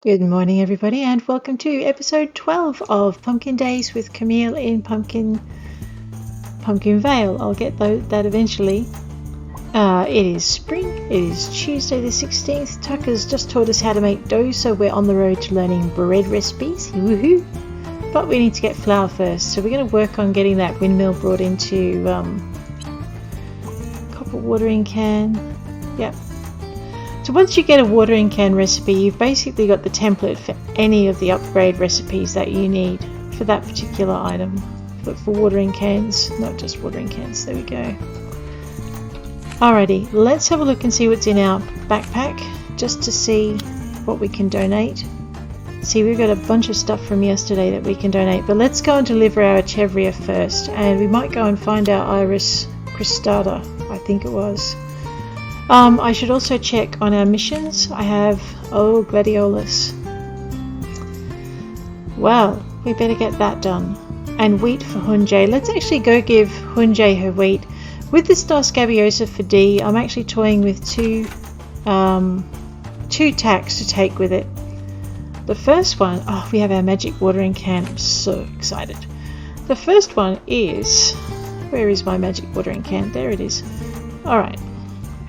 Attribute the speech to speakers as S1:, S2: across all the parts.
S1: Good morning, everybody, and welcome to episode 12 of Pumpkin Days with Camille in Pumpkin Vale. I'll get that eventually. It is spring. It is Tuesday the 16th. Tucker's just taught us how to make dough, so we're on the road to learning bread recipes. Woohoo! But we need to get flour first, so we're going to work on getting that windmill brought into copper watering can. Yep. So once you get a watering can recipe, you've basically got the template for any of the upgrade recipes that you need for that particular item. But for watering cans, not just watering cans. There we go. Alrighty, let's have a look and see what's in our backpack, just to see what we can donate. See, we've got a bunch of stuff from yesterday that we can donate, but let's go and deliver our Echeveria first, and we might go and find our Iris Cristata, I think it was. I should also check on our missions. I have, Gladiolus. Well, we better get that done. And wheat for Hunjay. Let's actually go give Hunjay her wheat. With the Star Scabiosa for D, I'm actually toying with two tacks to take with it. The first one, we have our magic watering can. I'm so excited. The first one is, where is my magic watering can? There it is. Alright.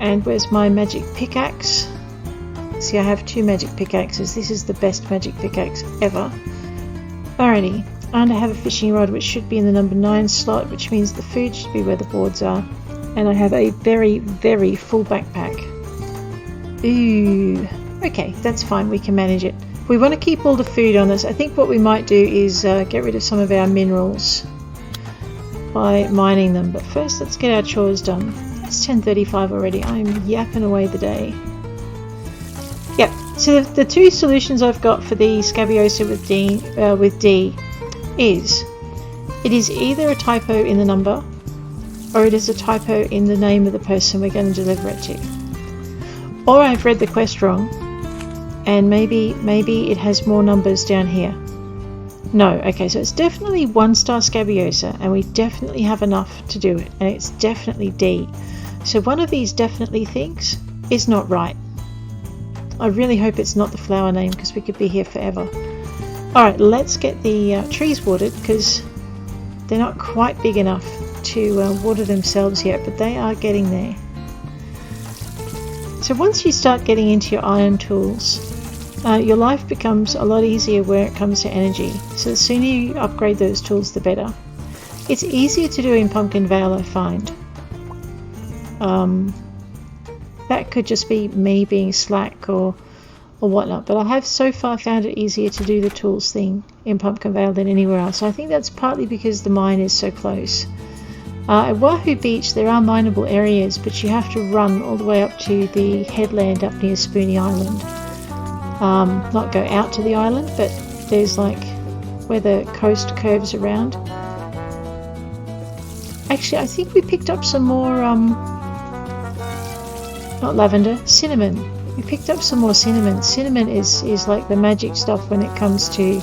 S1: And where's my magic pickaxe? See, I have two magic pickaxes. This is the best magic pickaxe ever. Alrighty. And I have a fishing rod which should be in the number 9 slot, which means the food should be where the boards are. And I have a very, very full backpack. Ooh. Okay, that's fine. We can manage it. We want to keep all the food on us. I think what we might do is get rid of some of our minerals by mining them. But first, let's get our chores done. It's 10:35 already. I'm yapping away the day. Yep. So the two solutions I've got for the Scabiosa with D is it is either a typo in the number or it is a typo in the name of the person we're going to deliver it to. Or I've read the quest wrong and maybe it has more numbers down here. No, okay, so it's definitely 1-star Scabiosa and we definitely have enough to do it, and it's definitely D. So one of these definitely things is not right. I really hope it's not the flower name because we could be here forever. Alright, let's get the trees watered because they're not quite big enough to water themselves yet, but they are getting there. So once you start getting into your iron tools, your life becomes a lot easier where it comes to energy. So the sooner you upgrade those tools, the better. It's easier to do in Pumpkin Vale, I find. That could just be me being slack or whatnot, but I have so far found it easier to do the tools thing in Pumpkin Vale than anywhere else. I think that's partly because the mine is so close. At Wahoo Beach there are mineable areas, but you have to run all the way up to the headland up near Spoony Island. Not go out to the island, but there's like where the coast curves around. Actually, I think we picked up some more not lavender, cinnamon. We picked up some more cinnamon. Cinnamon is like the magic stuff when it comes to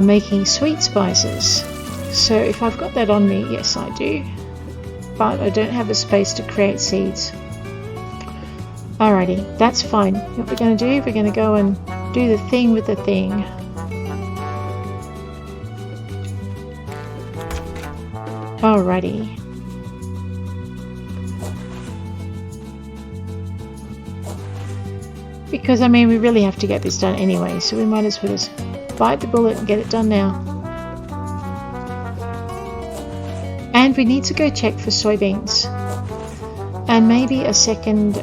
S1: making sweet spices. So if I've got that on me, yes I do. But I don't have a space to create seeds. Alrighty, that's fine. What we're going to do, we're going to go and do the thing with the thing. Alrighty. Because, I mean, we really have to get this done anyway, so we might as well just bite the bullet and get it done now. And we need to go check for soybeans. And maybe a second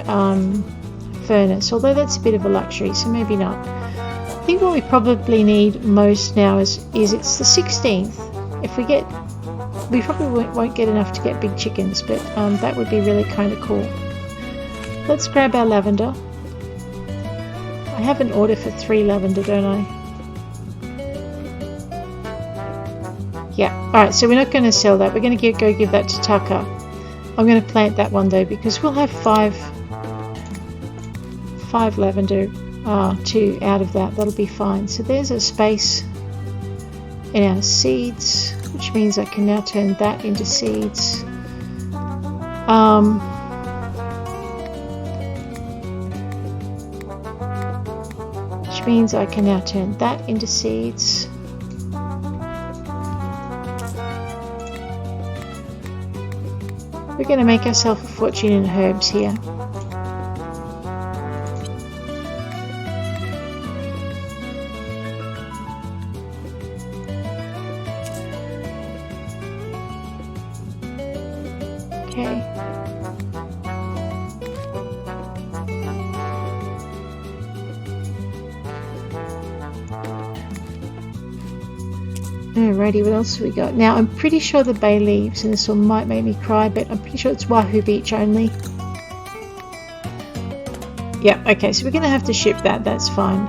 S1: furnace, although that's a bit of a luxury, so maybe not. I think what we probably need most now is it's the 16th. If we probably won't get enough to get big chickens, but that would be really kind of cool. Let's grab our lavender. I have an order for 3 lavender, don't I? Yeah. Alright, so we're not going to sell that. We're going to go give that to Tucker. I'm going to plant that one though because we'll have 5 lavender 2 out of that. That'll be fine. So there's a space in our seeds, which means I can now turn that into seeds. which means I can now turn that into seeds. We're going to make ourselves a fortune in herbs here. Okay. Alrighty, what else have we got? Now, I'm pretty sure the bay leaves, and this one might make me cry, but I'm pretty sure it's Wahoo Beach only. Yeah, okay, so we're going to have to ship that, that's fine.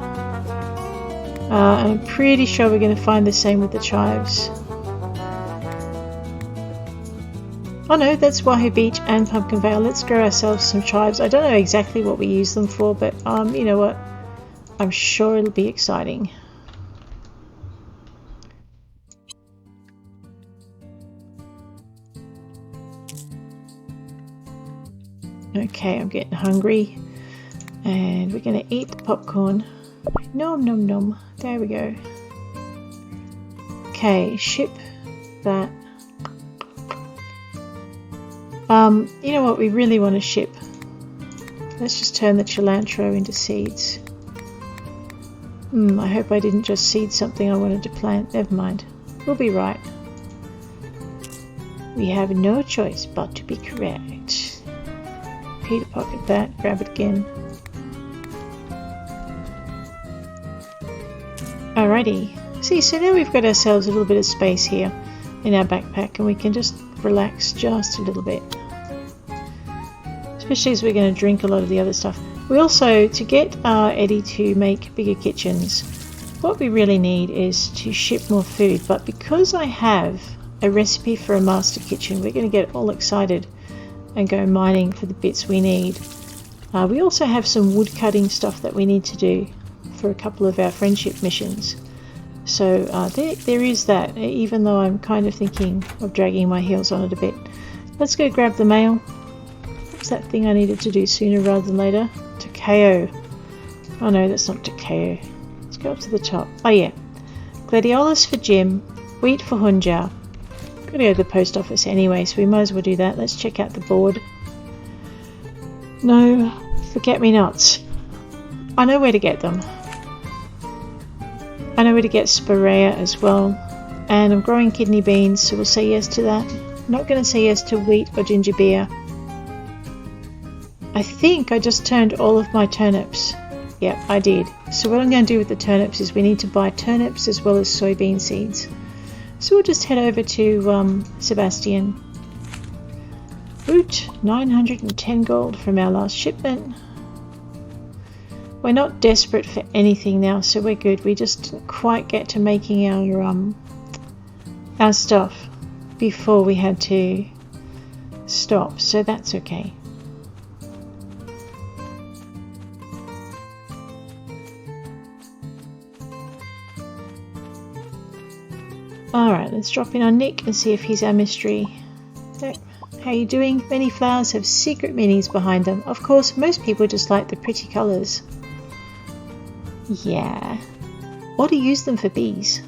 S1: And I'm pretty sure we're going to find the same with the chives. Oh no, that's Wahoo Beach and Pumpkin Vale. Let's grow ourselves some chives. I don't know exactly what we use them for, but you know what? I'm sure it'll be exciting. Okay, I'm getting hungry. And we're going to eat the popcorn. Nom nom nom. There we go. Okay, ship that. You know what we really want to ship? Let's just turn the cilantro into seeds. I hope I didn't just seed something I wanted to plant. Never mind. We'll be right. We have no choice but to be correct. Peter pocket that. Grab it again. Alrighty. See, so now we've got ourselves a little bit of space here in our backpack, and we can just relax just a little bit. Especially as we're going to drink a lot of the other stuff. We also, to get Eddie to make bigger kitchens, what we really need is to ship more food. But because I have a recipe for a master kitchen, we're going to get all excited and go mining for the bits we need. We also have some wood cutting stuff that we need to do for a couple of our friendship missions. So there is that, even though I'm kind of thinking of dragging my heels on it a bit. Let's go grab the mail. What's that thing I needed to do sooner rather than later? Takeo. Oh no, that's not Takeo. Let's go up to the top. Oh yeah. Gladiolus for Jim. Wheat for Hunjao. Gotta go to the post office anyway, so we might as well do that. Let's check out the board. No, forget-me-nots. I know where to get them. I know where to get spirea as well. And I'm growing kidney beans, so we'll say yes to that. I'm not going to say yes to wheat or ginger beer. I think I just turned all of my turnips. Yep, I did. So what I'm going to do with the turnips is we need to buy turnips as well as soybean seeds. So we'll just head over to Sebastian. Root, 910 gold from our last shipment. We're not desperate for anything now, so we're good. We just didn't quite get to making our stuff before we had to stop, so that's okay. Alright, let's drop in on Nick and see if he's our mystery. How you doing? Many flowers have secret meanings behind them. Of course, most people just like the pretty colours. Yeah. Or to use them for bees.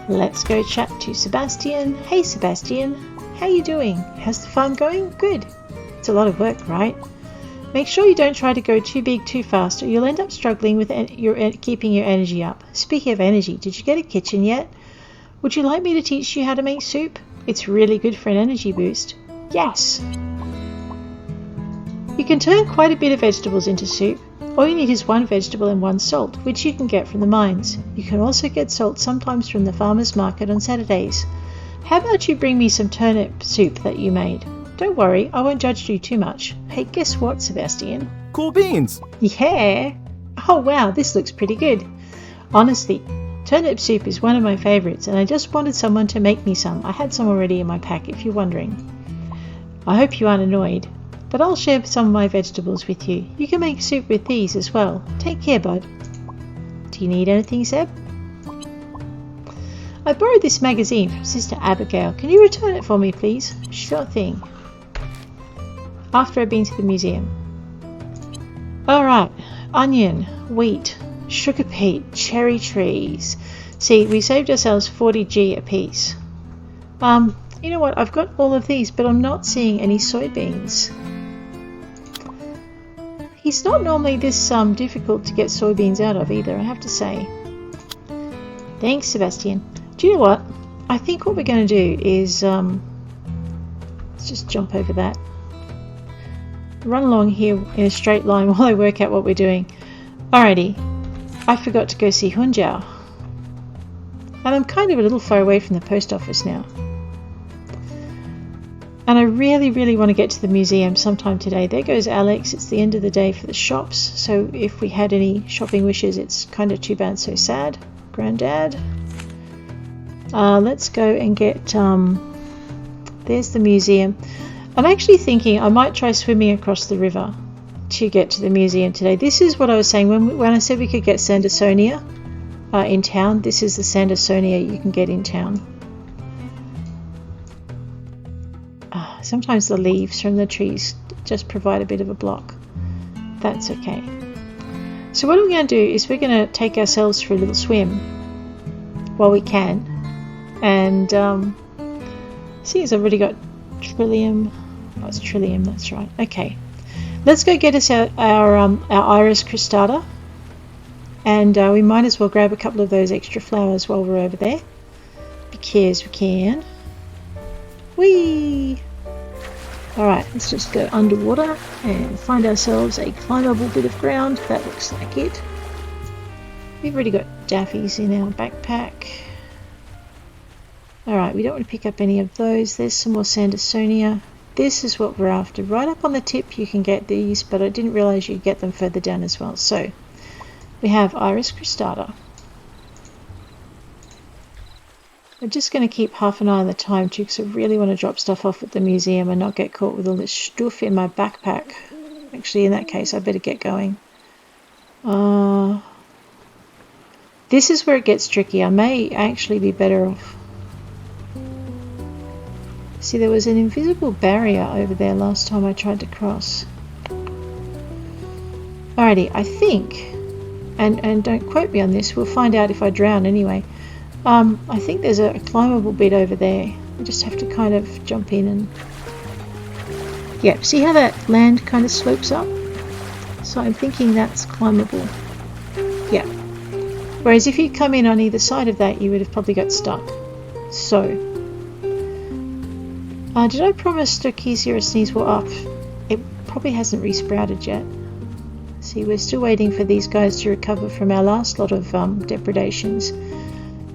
S1: Let's go chat to Sebastian. Hey Sebastian, how you doing? How's the farm going? Good. It's a lot of work, right? Make sure you don't try to go too big too fast or you'll end up struggling with keeping your energy up. Speaking of energy, did you get a kitchen yet? Would you like me to teach you how to make soup? It's really good for an energy boost. Yes! You can turn quite a bit of vegetables into soup. All you need is one vegetable and one salt, which you can get from the mines. You can also get salt sometimes from the farmer's market on Saturdays. How about you bring me some turnip soup that you made? Don't worry, I won't judge you too much. Hey, guess what, Sebastian?
S2: Cool beans!
S1: Yeah! Oh wow, this looks pretty good. Honestly, turnip soup is one of my favourites and I just wanted someone to make me some. I had some already in my pack, if you're wondering. I hope you aren't annoyed, but I'll share some of my vegetables with you. You can make soup with these as well. Take care, bud. Do you need anything, Seb? I borrowed this magazine from Sister Abigail. Can you return it for me, please? Sure thing. After I've been to the museum. Alright, onion, wheat, sugar beet, cherry trees. See, we saved ourselves 40G a piece. You know what, I've got all of these, but I'm not seeing any soybeans. He's not normally this difficult to get soybeans out of either, I have to say. Thanks, Sebastian. Do you know what? I think what we're going to do is, let's just jump over that. Run along here in a straight line while I work out what we're doing. Alrighty, I forgot to go see Hunjiao. And I'm kind of a little far away from the post office now. And I really, really want to get to the museum sometime today. There goes Alex. It's the end of the day for the shops. So if we had any shopping wishes, it's kind of too bad, so sad. Granddad. Let's go and get... there's the museum. I'm actually thinking I might try swimming across the river to get to the museum today. This is what I was saying when I said we could get Sandersonia in town. This is the Sandersonia you can get in town. Sometimes the leaves from the trees just provide a bit of a block. That's okay. So what we're going to do is we're going to take ourselves for a little swim while we can. And see, I've already got Trillium. Oh, it's Trillium, that's right. Okay. Let's go get us our Iris Cristata. And we might as well grab a couple of those extra flowers while we're over there. Because we can. Whee! Alright, let's just go underwater and find ourselves a climbable bit of ground. That looks like it. We've already got daffies in our backpack. Alright, we don't want to pick up any of those. There's some more Sandersonia. This is what we're after. Right up on the tip you can get these, but I didn't realise you could get them further down as well. So, we have Iris Cristata. I'm just going to keep half an eye on the time too, because I really want to drop stuff off at the museum and not get caught with all this stuff in my backpack. Actually, in that case, I better get going. This is where it gets tricky. I may actually be better off. See, there was an invisible barrier over there last time I tried to cross. Alrighty, I think, and don't quote me on this, we'll find out if I drown anyway. I think there's a climbable bit over there. I just have to kind of jump in and... yeah, see how that land kind of slopes up? So I'm thinking that's climbable. Yeah. Whereas if you come in on either side of that, you would have probably got stuck. So... did I promise Stokesia or Sneasel up? It probably hasn't resprouted yet. See, we're still waiting for these guys to recover from our last lot of depredations.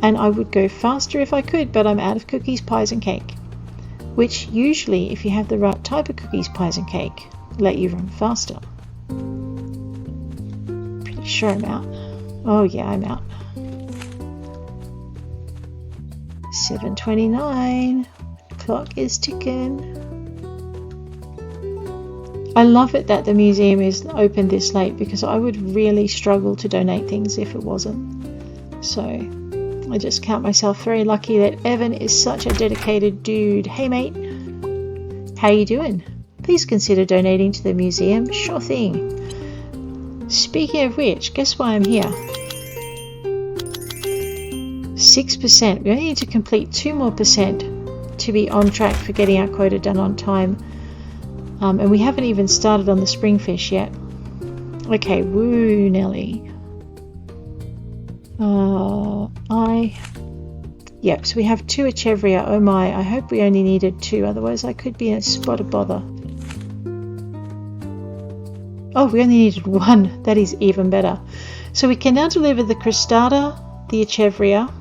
S1: And I would go faster if I could, but I'm out of cookies, pies and cake. Which usually, if you have the right type of cookies, pies and cake, let you run faster. Pretty sure I'm out. Oh yeah, I'm out. 7:29. Clock is ticking. I love it that the museum is open this late, because I would really struggle to donate things if it wasn't. So... I just count myself very lucky that Evan is such a dedicated dude. Hey mate, how you doing? Please consider donating to the museum. Sure thing. Speaking of which, guess why I'm here? 6%. We only need to complete 2% more to be on track for getting our quota done on time. And we haven't even started on the springfish yet. Okay, woo Nelly. Yep, so we have 2 Echevria. Oh my, I hope we only needed 2, otherwise I could be in a spot of bother. Oh, we only needed 1. That is even better. So we can now deliver the Cristata, the Echevria.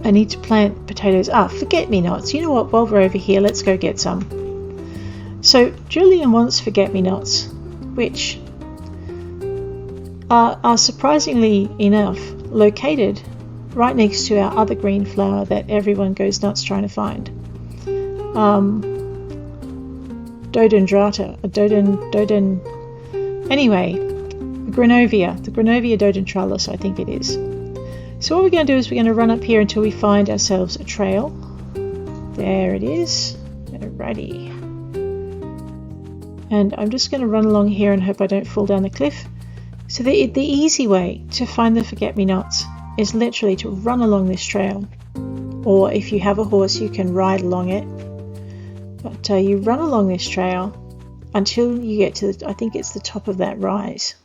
S1: I need to plant potatoes. Forget-me-knots. You know what, while we're over here, let's go get some. So Julian wants forget-me-knots, which are surprisingly enough located right next to our other green flower that everyone goes nuts trying to find. Anyway, Greenovia, the Greenovia Dodentralis, I think it is. So what we're going to do is we're going to run up here until we find ourselves a trail. There it is. Alrighty. And I'm just going to run along here and hope I don't fall down the cliff. So the easy way to find the forget-me-nots is literally to run along this trail. Or if you have a horse, you can ride along it. But you run along this trail until you get to, I think it's the top of that rise.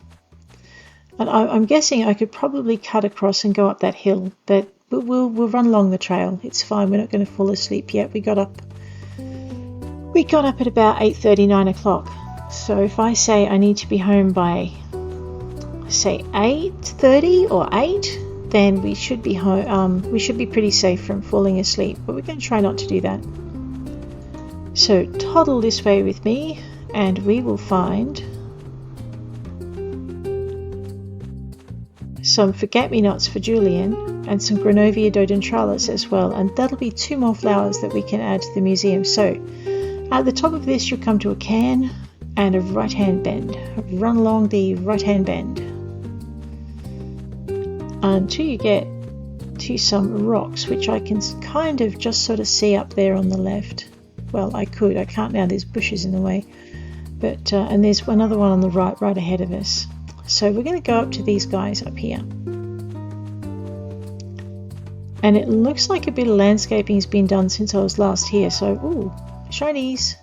S1: And I'm guessing I could probably cut across and go up that hill, but we'll run along the trail. It's fine. We're not going to fall asleep yet. We got up at about 8:30, 9 o'clock. So if I say I need to be home by, say, 8:30 or 8, then we should be home. We should be pretty safe from falling asleep. But we're going to try not to do that. So toddle this way with me, and we will find some forget-me-nots for Julian and some Greenovia Dodentralis as well, and that'll be 2 more flowers that we can add to the museum. So at the top of this you'll come to a cairn and a right hand bend. Run along the right hand bend until you get to some rocks, which I can kind of just sort of see up there on the left. Well, I can't now, there's bushes in the way, but and there's another one on the right ahead of us. So we're going to go up to these guys up here. And it looks like a bit of landscaping has been done since I was last here. So, ooh, shinies.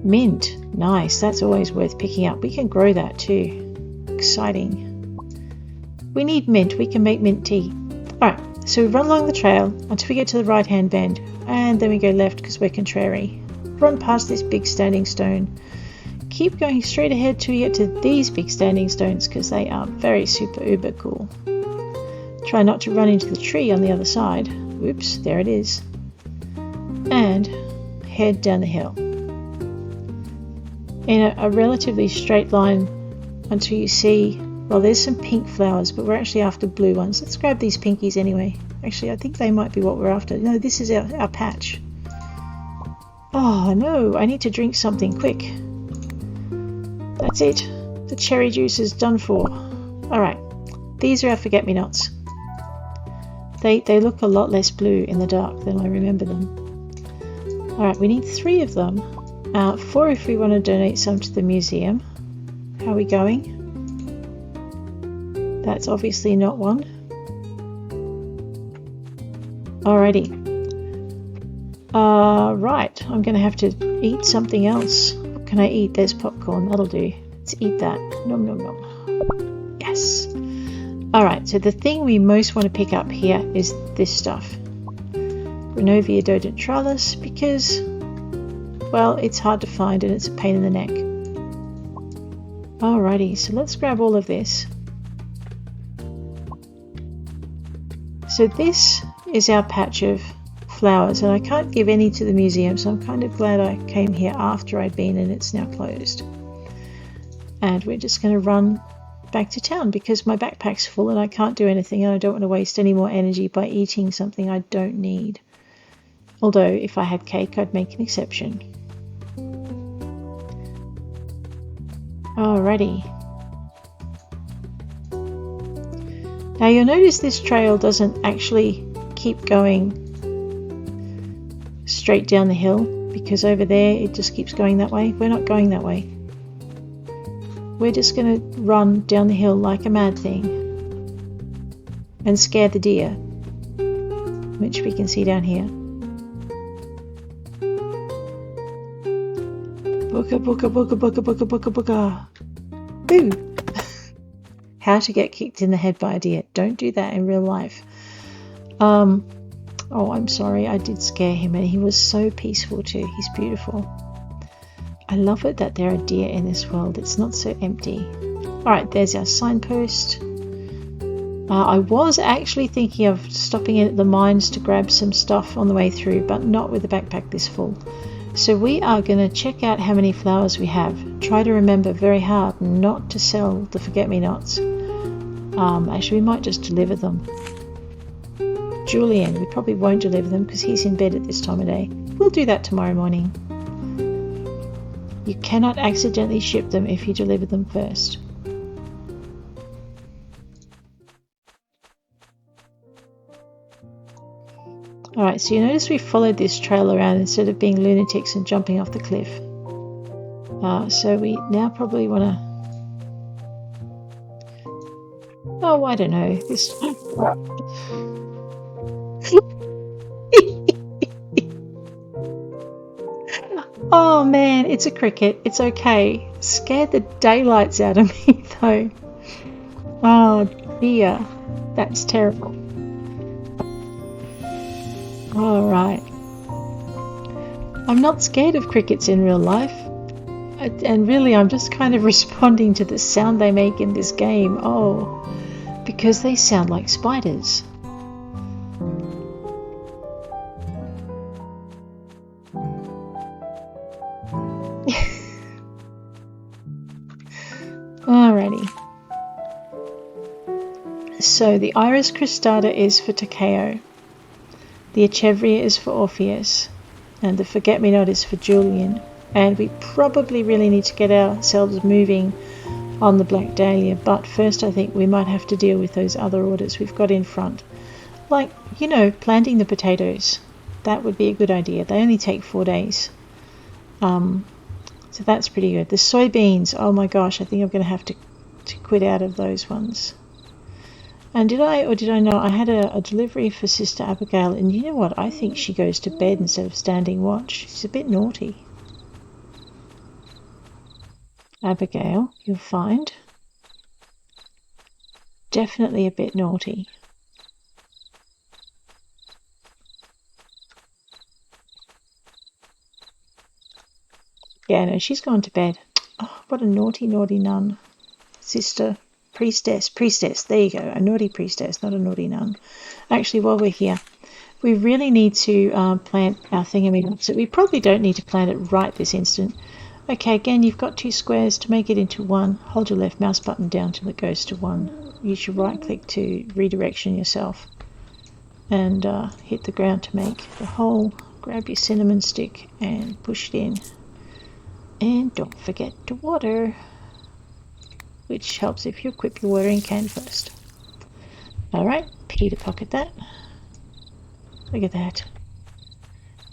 S1: Mint. Nice. That's always worth picking up. We can grow that too. Exciting. We need mint. We can make mint tea. Alright, so we run along the trail until we get to the right hand bend. And then we go left because we're contrary. Run past this big standing stone. Keep going straight ahead till you get to these big standing stones because they are very super uber cool. Try not to run into the tree on the other side. Whoops, there it is. And head down the hill in a relatively straight line until you see, well, there's some pink flowers, but we're actually after blue ones. Let's grab these pinkies anyway. Actually, I think they might be what we're after. No, this is our patch. Oh no, I need to drink something quick. That's it. The cherry juice is done for. Alright, these are our forget-me-nots. They look a lot less blue in the dark than I remember them. Alright, we need 3 of them. 4 if we want to donate some to the museum. How are we going? That's obviously not one. Alrighty. Right, I'm going to have to eat something else. What can I eat? There's popcorn. That'll do. Let's eat that. Nom nom nom. Yes. Alright, so the thing we most want to pick up here is this stuff. Greenovia Dodentralis, because, well, it's hard to find and it's a pain in the neck. Alrighty, so let's grab all of this. So this is our patch of flowers, and I can't give any to the museum, so I'm kind of glad I came here after I'd been and it's now closed. And we're just going to run back to town because my backpack's full and I can't do anything, and I don't want to waste any more energy by eating something I don't need. Although if I had cake I'd make an exception. Alrighty. Now you'll notice this trail doesn't actually keep going straight down the hill because over there it just keeps going that way. We're not going that way. We're just going to run down the hill like a mad thing and scare the deer, which we can see down here. Booga booga booga booga booga booga booga. Boo! How to get kicked in the head by a deer. Don't do that in real life. Oh, I'm sorry. I did scare him and he was so peaceful too. He's beautiful. I love it that there are deer in this world. It's not so empty. Alright, there's our signpost. I was actually thinking of stopping in at the mines to grab some stuff on the way through, but not with the backpack this full. So we are going to check out how many flowers we have. Try to remember very hard not to sell the forget-me-nots. Actually, we might just deliver them. Julian, we probably won't deliver them because he's in bed at this time of day. We'll do that tomorrow morning. You cannot accidentally ship them if you deliver them first. Alright, so you notice we followed this trail around instead of being lunatics and jumping off the cliff. So we now probably want to... Oh, I don't know. This... Oh man, it's a cricket. It's okay. Scared the daylights out of me though. Oh dear. That's terrible. Alright. I'm not scared of crickets in real life. And really I'm just kind of responding to the sound they make in this game. Oh, because they sound like spiders. Alrighty. So the Iris Cristata is for Takeo, the Echeveria is for Orpheus, and the forget-me-not is for Julian. And we probably really need to get ourselves moving on the Black Dahlia, but first I think we might have to deal with those other orders we've got in front. Like, you know, planting the potatoes. That would be a good idea. They only take 4 days. So that's pretty good. The soybeans, oh my gosh, I think I'm going to have to quit out of those ones. And did I or did I not? I had a delivery for Sister Abigail, and you know what? I think she goes to bed instead of standing watch. She's a bit naughty. Abigail, you'll find. Definitely a bit naughty. Yeah, no, she's gone to bed. Oh, what a naughty, naughty nun. Sister, priestess, there you go. A naughty priestess, not a naughty nun. Actually, while we're here, we really need to plant our thingamy-knots. We probably don't need to plant it right this instant. Okay, again, you've got 2 squares. To make it into 1, hold your left mouse button down till it goes to 1. Use your right click to redirection yourself. And hit the ground to make the hole. Grab your cinnamon stick and push it in. And don't forget to water, which helps if you equip your watering can first. Alright, Peter pocket that. Look at that.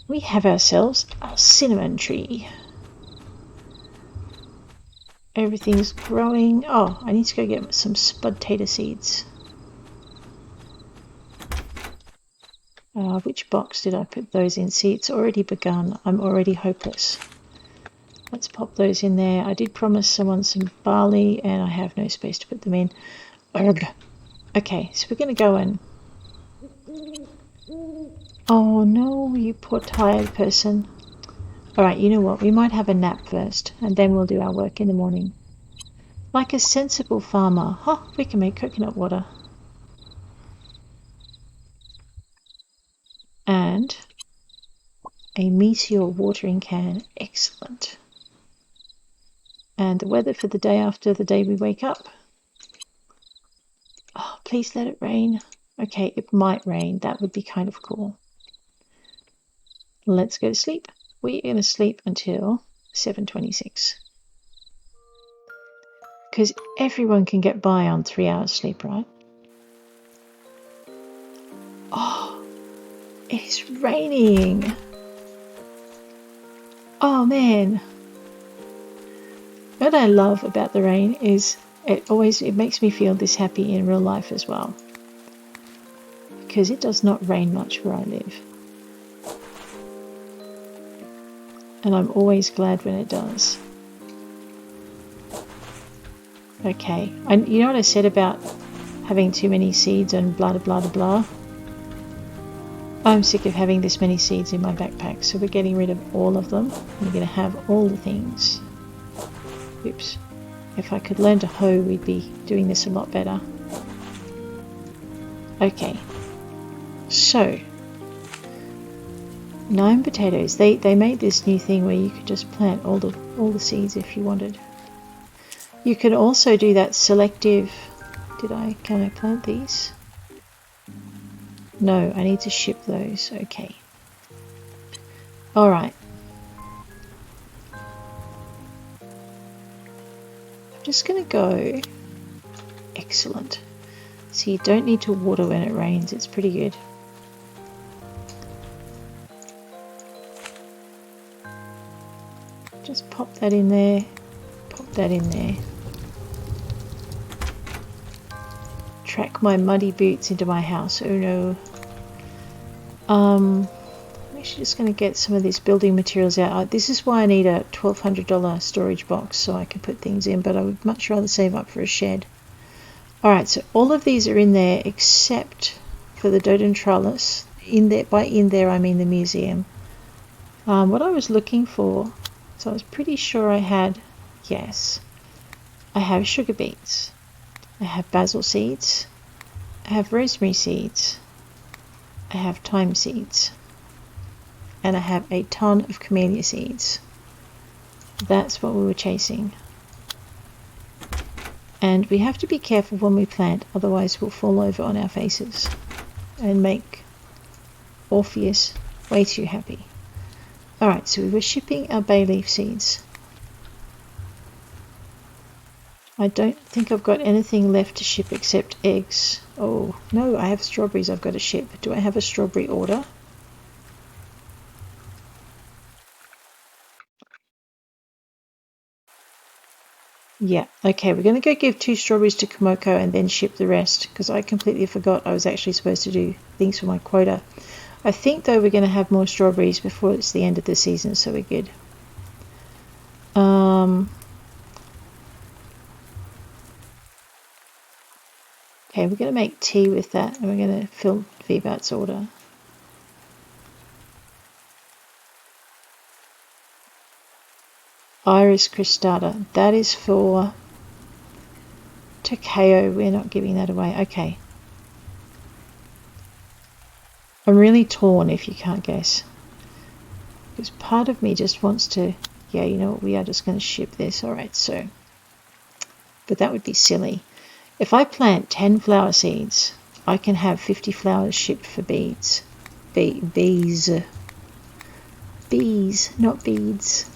S1: We have ourselves a cinnamon tree. Everything's growing. Oh, I need to go get some potato seeds. Which box did I put those in? See, it's already begun. I'm already hopeless. Let's pop those in there. I did promise someone some barley, and I have no space to put them in. Urgh. Okay, so we're going to go and... Oh no, you poor tired person. Alright, you know what? We might have a nap first, and then we'll do our work in the morning. Like a sensible farmer. Huh, we can make coconut water. And a meteor watering can. Excellent. And the weather for the day after the day we wake up. Oh, please let it rain. Okay, it might rain. That would be kind of cool. Let's go to sleep. We're going to sleep until 7:26. Because everyone can get by on 3 hours sleep, right? Oh, it is raining. Oh man. What I love about the rain is it makes me feel this happy in real life as well. Because it does not rain much where I live. And I'm always glad when it does. Okay, and you know what I said about having too many seeds and blah blah blah blah? I'm sick of having this many seeds in my backpack, so we're getting rid of all of them. We're going to have all the things. Oops. If I could learn to hoe, we'd be doing this a lot better. Okay. So, 9 potatoes. They made this new thing where you could just plant all the seeds if you wanted. You can also do that selective... Can I plant these? No, I need to ship those. Okay. Alright. I'm just going to go... Excellent. So you don't need to water when it rains. It's pretty good. let's pop that in there, pop that in there. Track my muddy boots into my house. Oh no. I'm actually just going to get some of these building materials out. This is why I need a $1,200 storage box so I can put things in, but I would much rather save up for a shed. Alright, so all of these are in there except for the Dodentralis. In there, by in there I mean the museum. What I was looking for, so I was pretty sure I had, yes, I have sugar beets, I have basil seeds, I have rosemary seeds, I have thyme seeds, and I have a ton of camellia seeds. That's what we were chasing. And we have to be careful when we plant, otherwise we'll fall over on our faces and make Orpheus way too happy. Alright, so we were shipping our bay leaf seeds. I don't think I've got anything left to ship except eggs. Oh, no, I have strawberries I've got to ship. Do I have a strawberry order? Yeah, okay, we're going to go give 2 strawberries to Komoko and then ship the rest, because I completely forgot I was actually supposed to do things for my quota. I think, though, we're going to have more strawberries before it's the end of the season, so we're good. Okay, we're going to make tea with that, and we're going to fill Vivat's order. Iris Cristata, that is for Takeo. We're not giving that away. Okay. I'm really torn, if you can't guess. Because part of me just wants to, yeah, you know what, we are just going to ship this. Alright, so. But that would be silly. If I plant 10 flower seeds, I can have 50 flowers shipped for beads. Bees. Bees, not beads.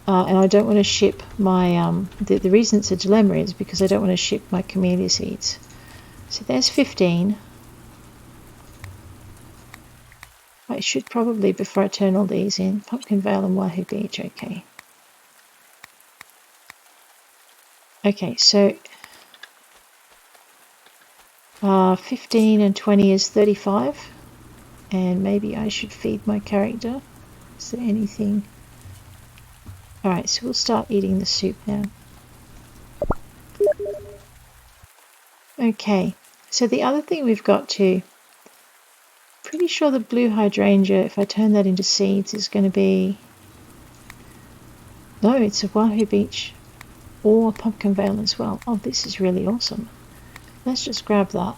S1: And I don't want to ship my, the reason it's a dilemma is because I don't want to ship my camellia seeds. So there's 15. I should probably, before I turn all these in, Pumpkin Vale and Wahoo Beach, okay. Okay, so 15 and 20 is 35. And maybe I should feed my character. Is there anything? Alright, so we'll start eating the soup now. Okay, so the other thing we've got to, pretty sure the blue hydrangea, if I turn that into seeds, is going to be, no, it's a Wahoo Beach or Pumpkin Vale as well. Oh, this is really awesome. Let's just grab that.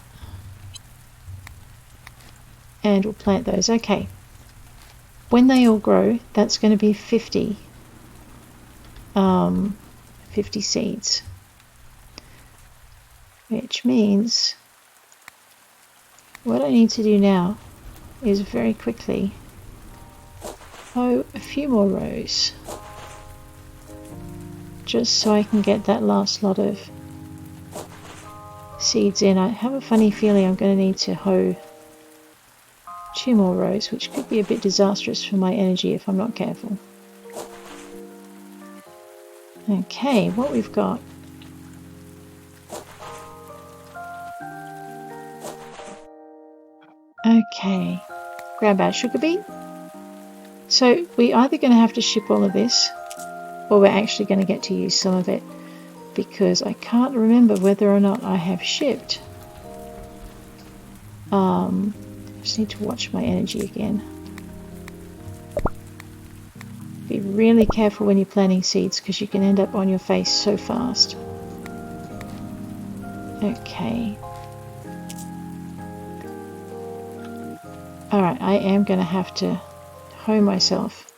S1: And we'll plant those. Okay. When they all grow, that's going to be 50 seeds. Which means what I need to do now is very quickly hoe a few more rows. Just so I can get that last lot of seeds in. I have a funny feeling I'm going to need to hoe 2 more rows, which could be a bit disastrous for my energy if I'm not careful. Okay, what we've got. Okay, grab our sugar beet. So we're either going to have to ship all of this, or we're actually going to get to use some of it, because I can't remember whether or not I have shipped. I just need to watch my energy again. Be really careful when you're planting seeds, because you can end up on your face so fast. Okay. Alright, I am going to have to hoe myself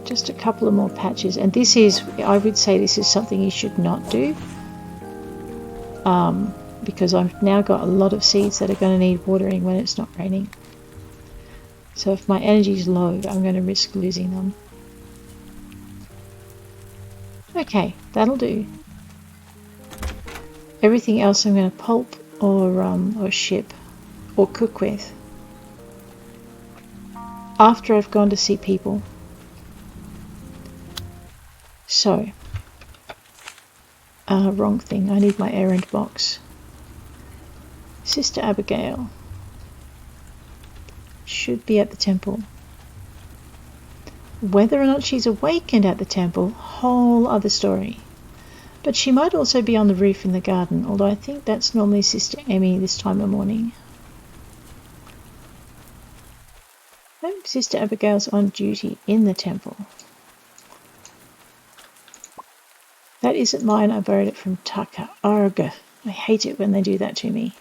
S1: just a couple of more patches, and this is, I would say this is something you should not do, because I've now got a lot of seeds that are going to need watering when it's not raining. So if my energy is low, I'm going to risk losing them. Okay, that'll do. Everything else I'm going to pulp or ship or cook with after I've gone to see people. So, wrong thing. I need my errand box. Sister Abigail should be at the temple. Whether or not she's awakened at the temple, whole other story. But she might also be on the roof in the garden, although I think that's normally Sister Emmy this time of morning. Oh, Sister Abigail's on duty in the temple. That isn't mine, I borrowed it from Tucker. Arg, I hate it when they do that to me.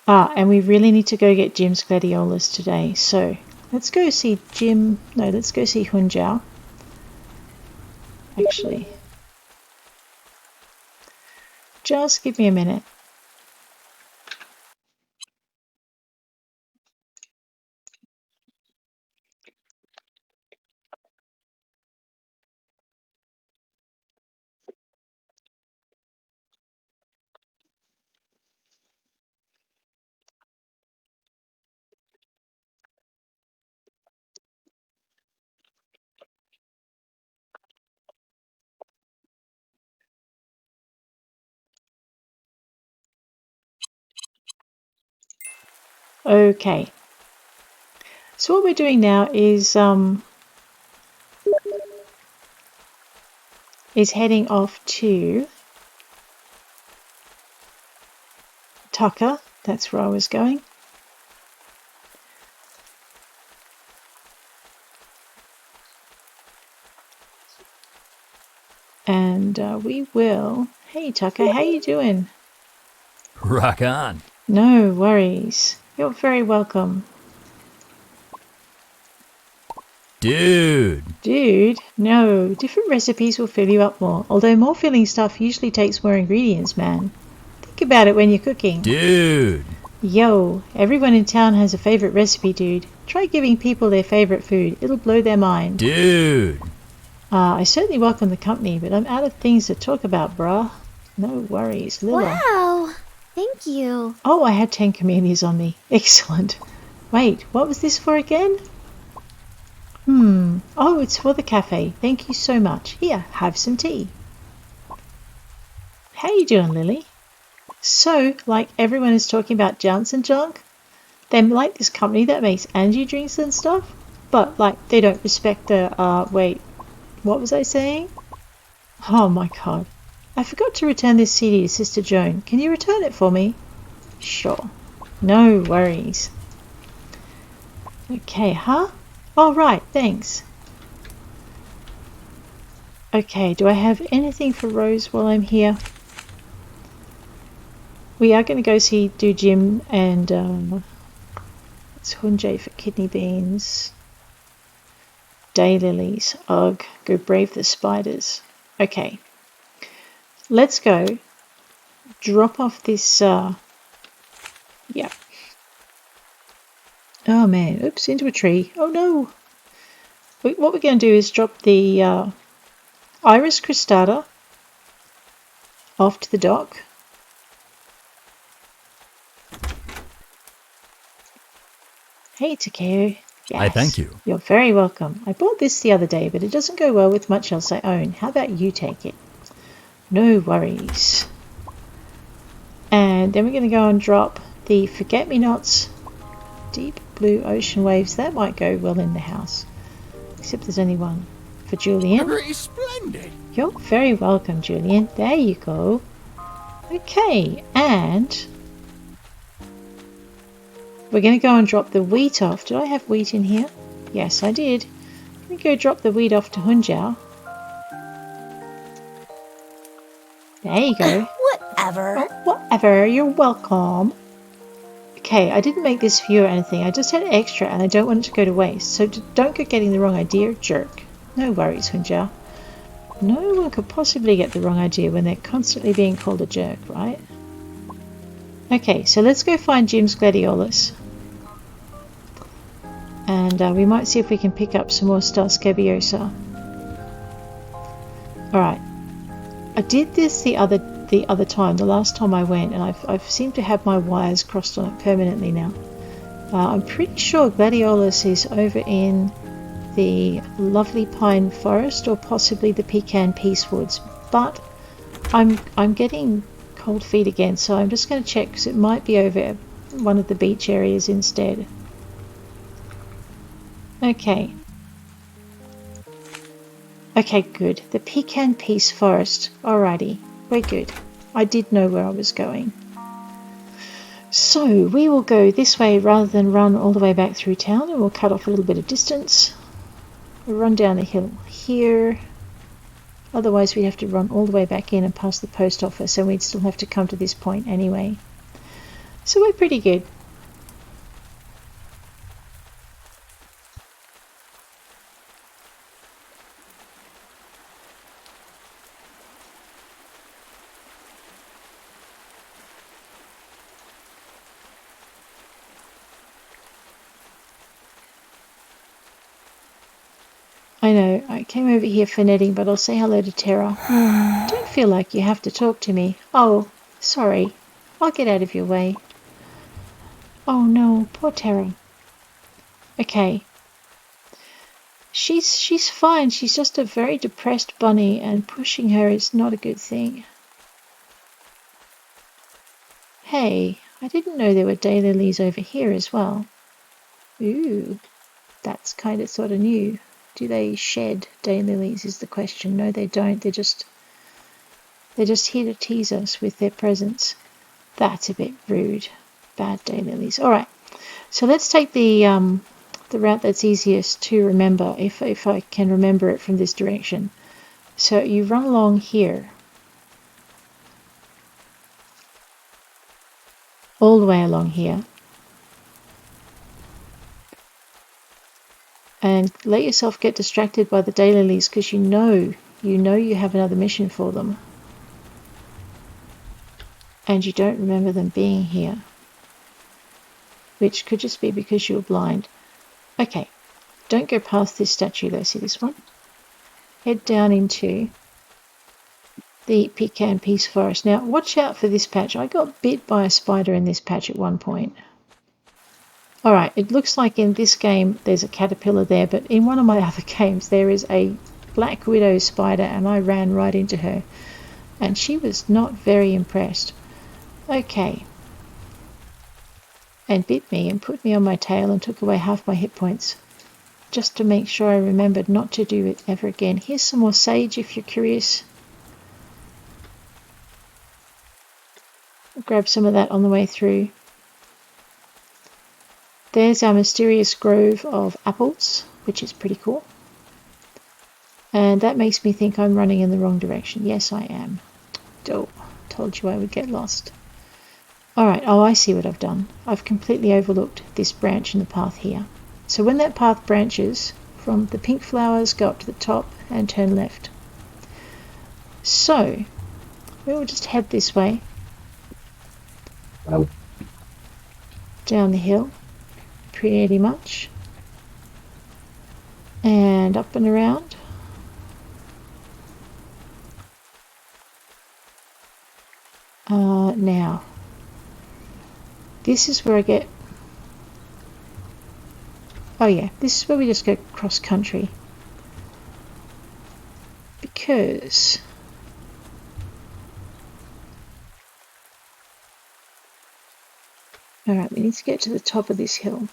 S1: And we really need to go get Jim's Gladiolus today, so let's go see Jim. No, let's go see Hunjiao. Actually, just give me a minute. Okay. So what we're doing now is heading off to Tucker. That's where I was going. And we will... Hey Tucker, how you doing?
S2: Rock on.
S1: No worries. You're very welcome.
S2: Dude,
S1: no. Different recipes will fill you up more. Although more filling stuff usually takes more ingredients, man. Think about it when you're cooking.
S2: Dude.
S1: Yo, everyone in town has a favorite recipe, dude. Try giving people their favorite food. It'll blow their mind.
S2: Dude.
S1: I certainly welcome the company, but I'm out of things to talk about, brah. No worries, Lila.
S3: Wow, thank you.
S1: Oh, I had 10 camellias on me. Excellent. Wait, what was this for again? Oh, it's for the cafe. Thank you so much. Here, have some tea. How you doing, Lily? So, like everyone is talking about Johnson junk, they like this company that makes energy drinks and stuff, but like they don't respect the, wait, what was I saying? Oh my god. I forgot to return this CD to Sister Joan. Can you return it for me? Sure. No worries. Okay, huh? Oh, right, thanks. Okay, do I have anything for Rose while I'm here? We are going to go do Jim and it's Hunjay for kidney beans. Daylilies. Ugh, go brave the spiders. Okay, let's go drop off this, yeah. Oh man, oops, into a tree. Oh no. What we're going to do is drop the Iris Cristata off to the dock. Hey Takeo. Yes,
S2: I thank you.
S1: You're very welcome. I bought this the other day, but it doesn't go well with much else I own. How about you take it? No worries. And then we're going to go and drop the forget-me-nots. Deep blue ocean waves. That might go well in the house. Except there's only one. For Julian.
S2: Very splendid.
S1: You're very welcome, Julian. There you go. Okay, and we're going to go and drop the wheat off. Did I have wheat in here? Yes, I did. I'm going to go drop the wheat off to Hunjiao. There you go.
S3: Whatever.
S1: Oh, whatever. You're welcome. Okay, I didn't make this for you or anything. I just had extra and I don't want it to go to waste. So don't go getting the wrong idea, jerk. No worries, Hunjiao. No one could possibly get the wrong idea when they're constantly being called a jerk, right? Okay, so let's go find Jim's Gladiolus. And we might see if we can pick up some more Star Scabiosa. Alright. I did this the other time, the last time I went, and I've seemed to have my wires crossed on it permanently now. I'm pretty sure Gladiolus is over in the lovely pine forest or possibly the pecan peace woods, but I'm getting cold feet again, so I'm just going to check because it might be over one of the beach areas instead. Okay, good. The pecan peace forest. Alrighty, we're good. I did know where I was going. So we will go this way rather than run all the way back through town, and we'll cut off a little bit of distance. We'll run down the hill here. Otherwise we'd have to run all the way back in and past the post office, and we'd still have to come to this point anyway. So we're pretty good. I know, I came over here for netting, but I'll say hello to Tara. Don't feel like you have to talk to me. Oh, sorry. I'll get out of your way. Oh no, poor Tara. Okay. She's fine. She's just a very depressed bunny, and pushing her is not a good thing. Hey, I didn't know there were daylilies over here as well. Ooh, that's kind of sort of new. Do they shed daylilies is the question. No, they don't. They're just here to tease us with their presence. That's a bit rude. Bad daylilies. All right. So let's take the route that's easiest to remember, if I can remember it from this direction. So you run along here. All the way along here. And let yourself get distracted by the daylilies, because you know you have another mission for them. And you don't remember them being here. Which could just be because you were blind. Okay, don't go past this statue though, see this one? Head down into the pecan peace forest. Now, watch out for this patch. I got bit by a spider in this patch at one point. Alright, it looks like in this game there's a caterpillar there, but in one of my other games there is a black widow spider, and I ran right into her. And she was not very impressed. Okay. And bit me and put me on my tail and took away half my hit points. Just to make sure I remembered not to do it ever again. Here's some more sage if you're curious. I'll grab some of that on the way through. There's our mysterious grove of apples, which is pretty cool. And that makes me think I'm running in the wrong direction. Yes, I am. Oh, told you I would get lost. Alright, oh, I see what I've done. I've completely overlooked this branch in the path here. So when that path branches from the pink flowers, go up to the top and turn left. So, we will just head this way. Down the hill. Pretty much. And up and around. Now, this is where I get... Oh yeah, this is where we just go cross country. Because... Alright, we need to get to the top of this hill.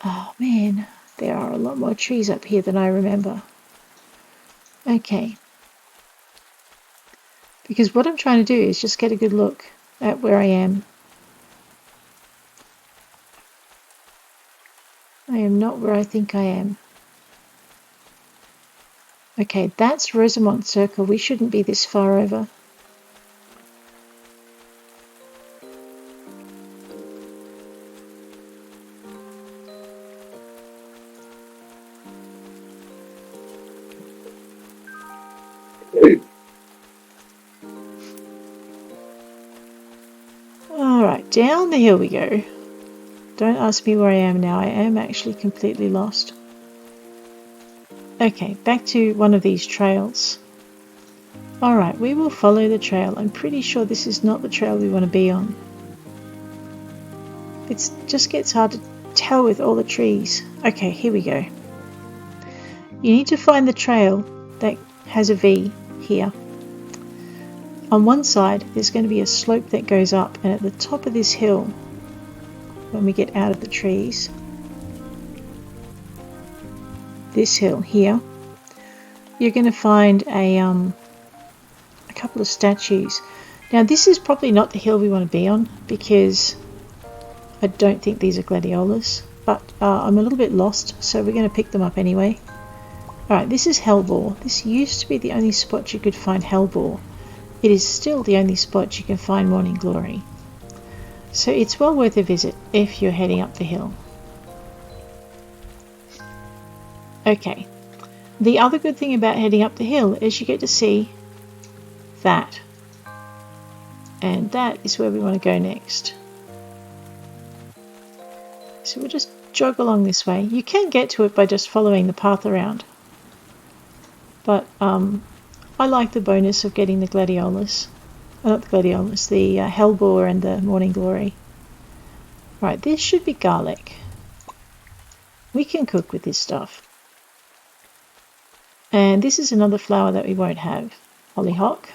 S1: Oh man, there are a lot more trees up here than I remember. Okay. Because what I'm trying to do is just get a good look at where I am. I am not where I think I am. Okay, that's Rosamond Circle. We shouldn't be this far over. Alright, down the hill we go. Don't ask me where I am now. I am actually completely lost. Okay, back to one of these trails. Alright, we will follow the trail. I'm pretty sure this is not the trail we want to be on. It just gets hard to tell with all the trees. Okay, here we go. You need to find the trail that has a V here. On one side, there's going to be a slope that goes up, and at the top of this hill, when we get out of the trees, this hill here, you're going to find a couple of statues. Now, this is probably not the hill we want to be on because I don't think these are Gladiolus, but I'm a little bit lost, so we're going to pick them up anyway. Alright, this is Hellbore. This used to be the only spot you could find Hellbore. It is still the only spot you can find Morning Glory. So it's well worth a visit if you're heading up the hill. Okay, the other good thing about heading up the hill is you get to see that. And that is where we want to go next. So we'll just jog along this way. You can get to it by just following the path around. But I like the bonus of getting the Gladiolus. Not the Gladiolus, the Hellbore and the Morning Glory. Right, this should be garlic. We can cook with this stuff. And this is another flower that we won't have. Hollyhock.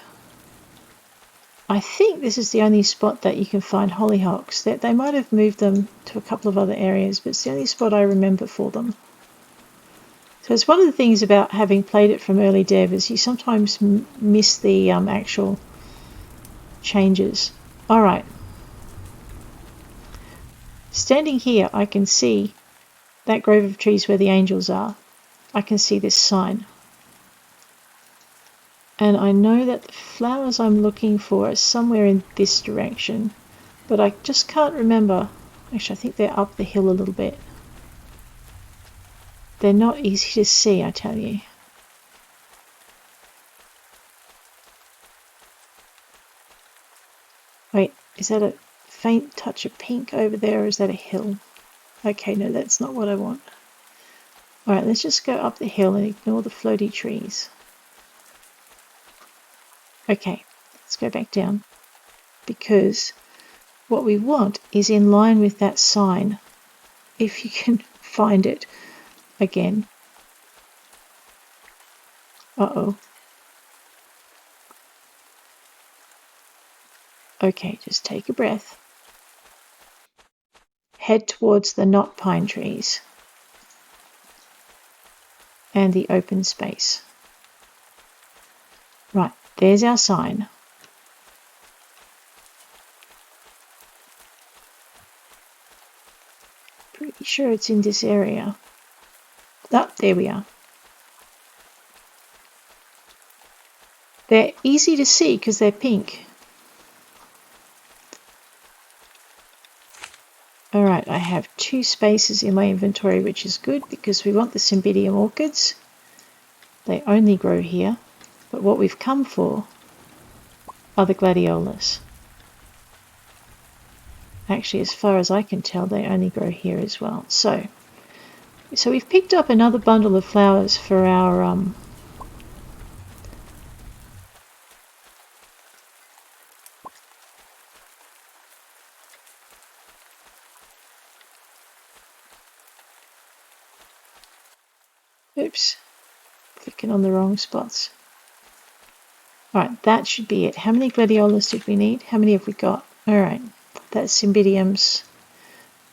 S1: I think this is the only spot that you can find hollyhocks. They might have moved them to a couple of other areas, but it's the only spot I remember for them. So it's one of the things about having played it from early dev is you sometimes miss the actual changes. Alright. Standing here, I can see that grove of trees where the angels are. I can see this sign. And I know that the flowers I'm looking for are somewhere in this direction, but I just can't remember. Actually, I think they're up the hill a little bit. They're not easy to see, I tell you. Wait, is that a faint touch of pink over there, or is that a hill? Okay, no, that's not what I want. Alright, let's just go up the hill and ignore the floaty trees. Okay, let's go back down, because what we want is in line with that sign, if you can find it again. Uh-oh. Okay, just take a breath. Head towards the knot pine trees and the open space. Right. There's our sign. Pretty sure it's in this area. Oh, there we are. They're easy to see because they're pink. Alright, I have 2 spaces in my inventory, which is good because we want the Cymbidium Orchids. They only grow here. But what we've come for are the Gladiolus. Actually, as far as I can tell, they only grow here as well. So we've picked up another bundle of flowers for our oops, clicking on the wrong spots. Alright, that should be it. How many Gladiolus did we need? How many have we got? Alright, that's Cymbidiums.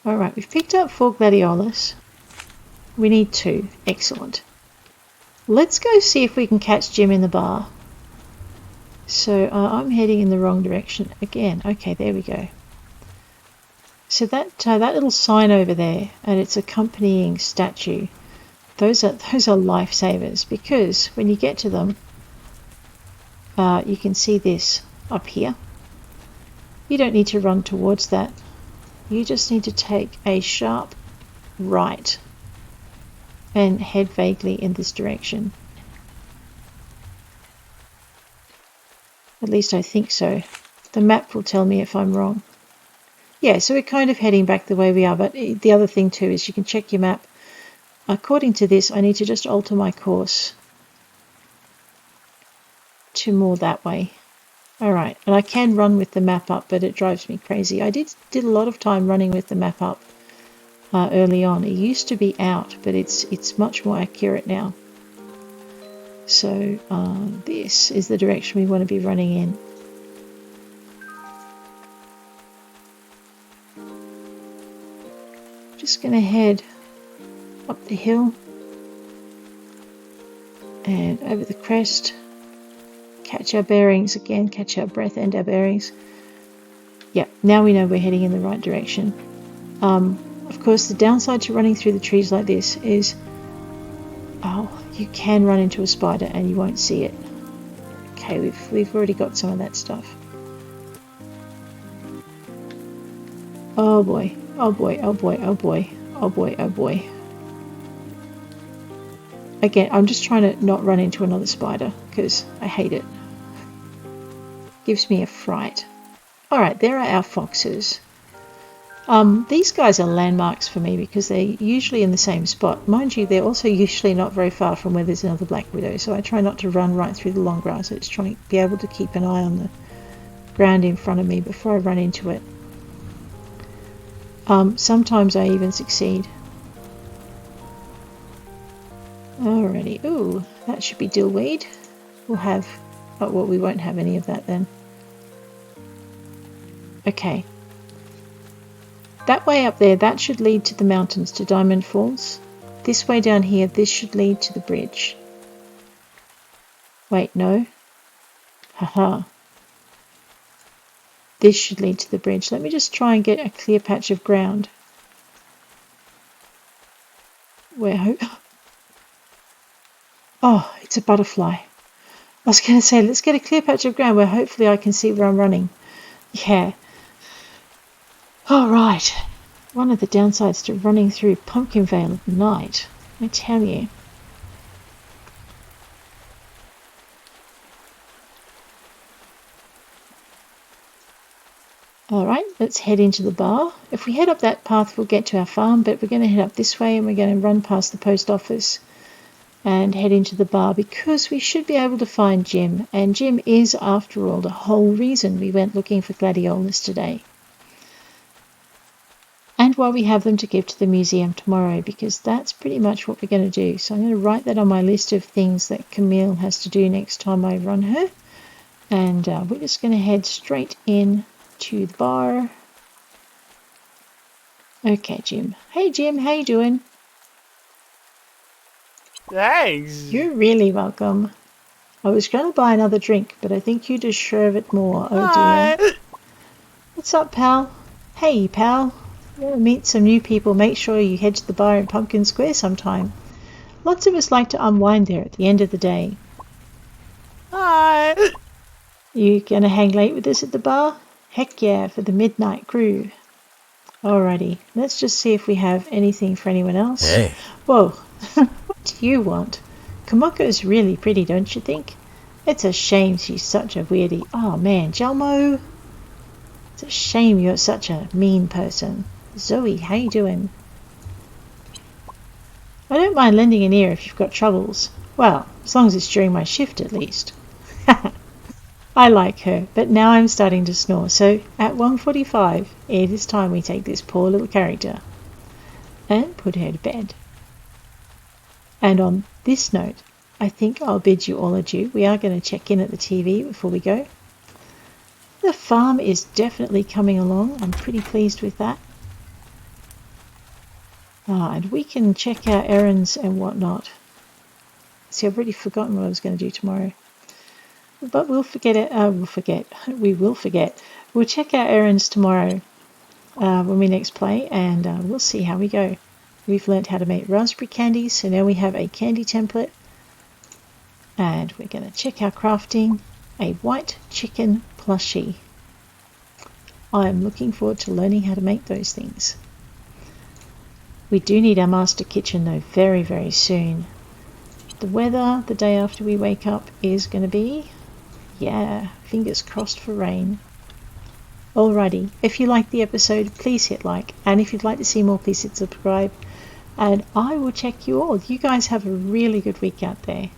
S1: Alright, we've picked up 4 Gladiolus. We need 2. Excellent. Let's go see if we can catch Jim in the bar. So I'm heading in the wrong direction again. Okay, there we go. So that little sign over there and its accompanying statue, those are lifesavers, because when you get to them, you can see this up here. You don't need to run towards that. You just need to take a sharp right and head vaguely in this direction. At least I think so. The map will tell me if I'm wrong. Yeah, so we're kind of heading back the way we are, but the other thing too is you can check your map. According to this, I need to just alter my course to more that way. Alright, and I can run with the map up, but it drives me crazy. I did a lot of time running with the map up early on. It used to be out, but it's much more accurate now. So this is the direction we want to be running in. Just going to head up the hill and over the crest, catch our bearings again, catch our breath and our bearings. Yeah, now we know we're heading in the right direction. Of course, the downside to running through the trees like this is, you can run into a spider and you won't see it. Okay, we've already got some of that stuff. Oh boy, oh boy, oh boy, oh boy, oh boy, oh boy. Again, I'm just trying to not run into another spider because I hate it. Gives me a fright. Alright, there are our foxes. These guys are landmarks for me because they're usually in the same spot. Mind you, they're also usually not very far from where there's another black widow, so I try not to run right through the long grass. I just try to be able to keep an eye on the ground in front of me before I run into it. Sometimes I even succeed. Alrighty, ooh, that should be dillweed. We'll have, well, we won't have any of that then. Okay. That way up there, that should lead to the mountains, to Diamond Falls. This way down here, this should lead to the bridge. Wait, no. Haha. This should lead to the bridge. Let me just try and get a clear patch of ground. Where? Oh, it's a butterfly. I was going to say, let's get a clear patch of ground where hopefully I can see where I'm running. Yeah. All right. One of the downsides to running through Pumpkin Vale at night, I tell you. Alright, let's head into the bar. If we head up that path, we'll get to our farm, but we're going to head up this way and we're going to run past the post office and head into the bar because we should be able to find Jim. And Jim is, after all, the whole reason we went looking for Gladiolus today. And why we have them to give to the museum tomorrow, because that's pretty much what we're going to do. So I'm going to write that on my list of things that Camille has to do next time I run her. And we're just going to head straight in to the bar. Okay, Jim. Hey, Jim. How you doing?
S4: Thanks.
S1: You're really welcome. I was going to buy another drink, but I think you deserve it more. Oh,
S4: Hi.
S1: dear. What's up, pal? Hey, pal. You want to meet some new people? Make sure you head to the bar in Pumpkin Square sometime. Lots of us like to unwind there at the end of the day.
S4: Hi.
S1: You gonna hang late with us at the bar? Heck yeah, for the midnight crew. Alrighty, let's just see if we have anything for anyone else.
S2: Hey.
S1: Whoa, what do you want? Kamoko's really pretty, don't you think? It's a shame she's such a weirdie. Oh man, Jelmo. It's a shame you're such a mean person. Zoe, how you doing? I don't mind lending an ear if you've got troubles. Well, as long as it's during my shift at least. I like her, but now I'm starting to snore, so at 1:45 it is time we take this poor little character and put her to bed. And on this note, I think I'll bid you all adieu. We are going to check in at the TV before we go. The farm is definitely coming along. I'm pretty pleased with that. And we can check our errands and whatnot. See, I've already forgotten what I was going to do tomorrow. But we'll forget it. We will forget. We'll check our errands tomorrow when we next play, and we'll see how we go. We've learnt how to make raspberry candies, so now we have a candy template. And we're going to check our crafting. A white chicken plushie. I'm looking forward to learning how to make those things. We do need our master kitchen though very, very soon. The weather the day after we wake up is going to be, yeah, fingers crossed for rain. Alrighty, if you liked the episode, please hit like, and if you'd like to see more, please hit subscribe, and I will check you all. You guys have a really good week out there.